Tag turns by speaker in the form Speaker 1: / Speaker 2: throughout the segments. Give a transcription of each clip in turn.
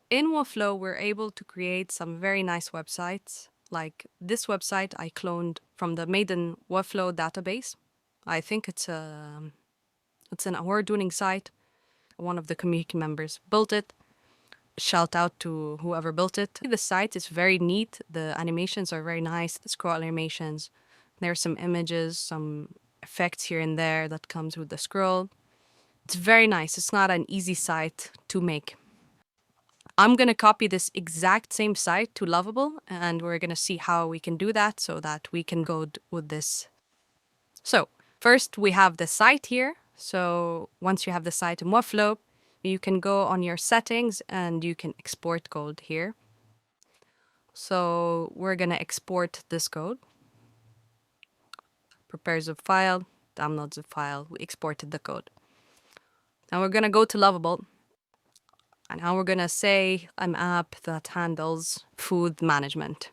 Speaker 1: In Webflow, we're able to create some very nice websites. Like this website I cloned from the Maiden Webflow database. I think it's an award-winning site. One of the community members built it. Shout out to whoever built it. The site is very neat. The animations are very nice. The scroll animations. There's some images, some effects here and there that comes with the scroll. It's very nice. It's not an easy site to make. I'm going to copy this exact same site to Lovable, and we're going to see how we can do that so that we can go with this. So first we have the site here. So once you have the site in Webflow, you can go on your settings and you can export code here. So we're going to export this code. Prepares a file, downloads a file, we exported the code. Now we're going to go to Lovable. And now we're going to say an app that handles food management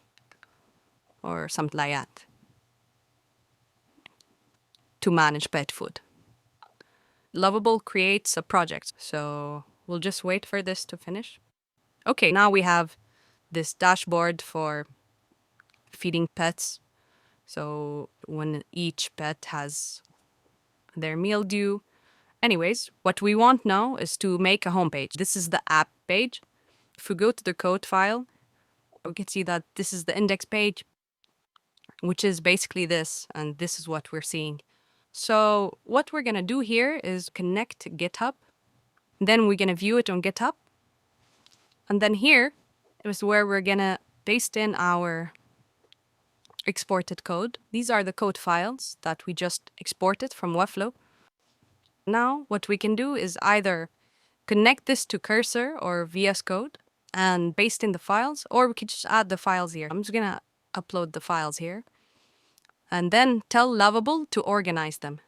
Speaker 1: or something like that to manage pet food. Lovable creates a project, so we'll just wait for this to finish. Okay, now we have this dashboard for feeding pets. So when each pet has their meal due. Anyways, what we want now is to make a homepage. This is the app page. If we go to the code file, we can see that this is the index page, which is basically this, and this is what we're seeing. So what we're going to do here is connect to GitHub. Then we're going to view it on GitHub. And then here is where we're going to paste in our exported code. These are the code files that we just exported from Webflow. Now what we can do is either connect this to Cursor or VS Code and paste in the files, or we could just add the files here. I'm just going to upload the files here and then tell Lovable to organize them.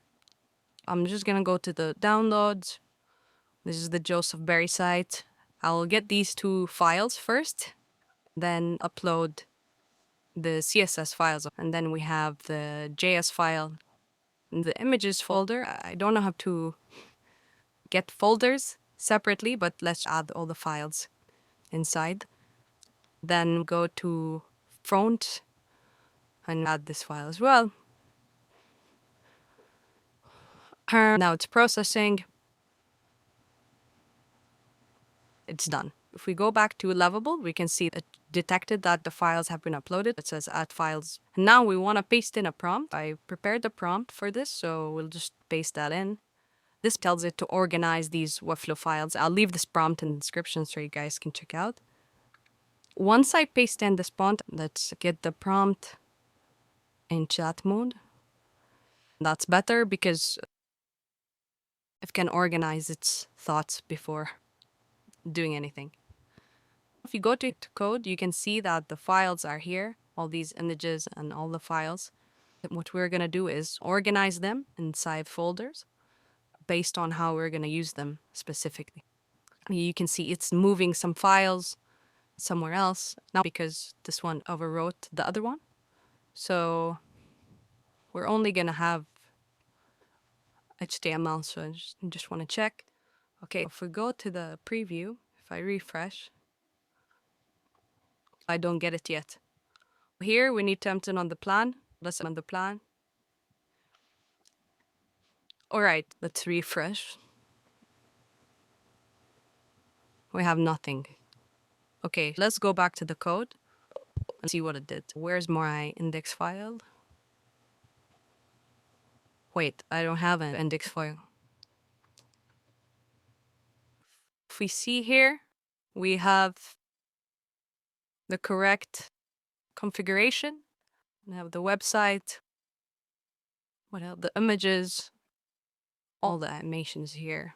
Speaker 1: I'm just going to go to the downloads. This is the Joseph Berry site. I'll get these two files first, then upload the CSS files. And then we have the JS file, the images folder. I don't know how to get folders separately, but let's add all the files inside. Then go to front and add this file as well. Now it's processing. It's done. If we go back to Lovable, we can see it detected that the files have been uploaded. It says add files. And now we want to paste in a prompt. I prepared the prompt for this, so we'll just paste that in. This tells it to organize these Webflow files. I'll leave this prompt in the description so you guys can check out. Once I paste in this prompt, let's get the prompt in chat mode. That's better because it can organize its thoughts before doing anything. If you go to code, you can see that the files are here, all these images and all the files. What we're going to do is organize them inside folders based on how we're going to use them specifically. You can see it's moving some files somewhere else now because this one overwrote the other one. So we're only going to have HTML, so I just want to check. Okay, if we go to the preview, if I refresh, I don't get it yet. Here we need to enter on the plan. Let's on the plan. All right, let's refresh. We have nothing. Okay, let's go back to the code and see what it did. Where's my index file? Wait, I don't have an index file. If we see here, we have the correct configuration. We have the website. What else? The images, all the animations here.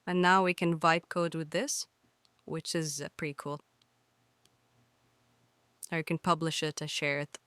Speaker 1: And now we can vibe code with this, which is pretty cool. Or you can publish it and share it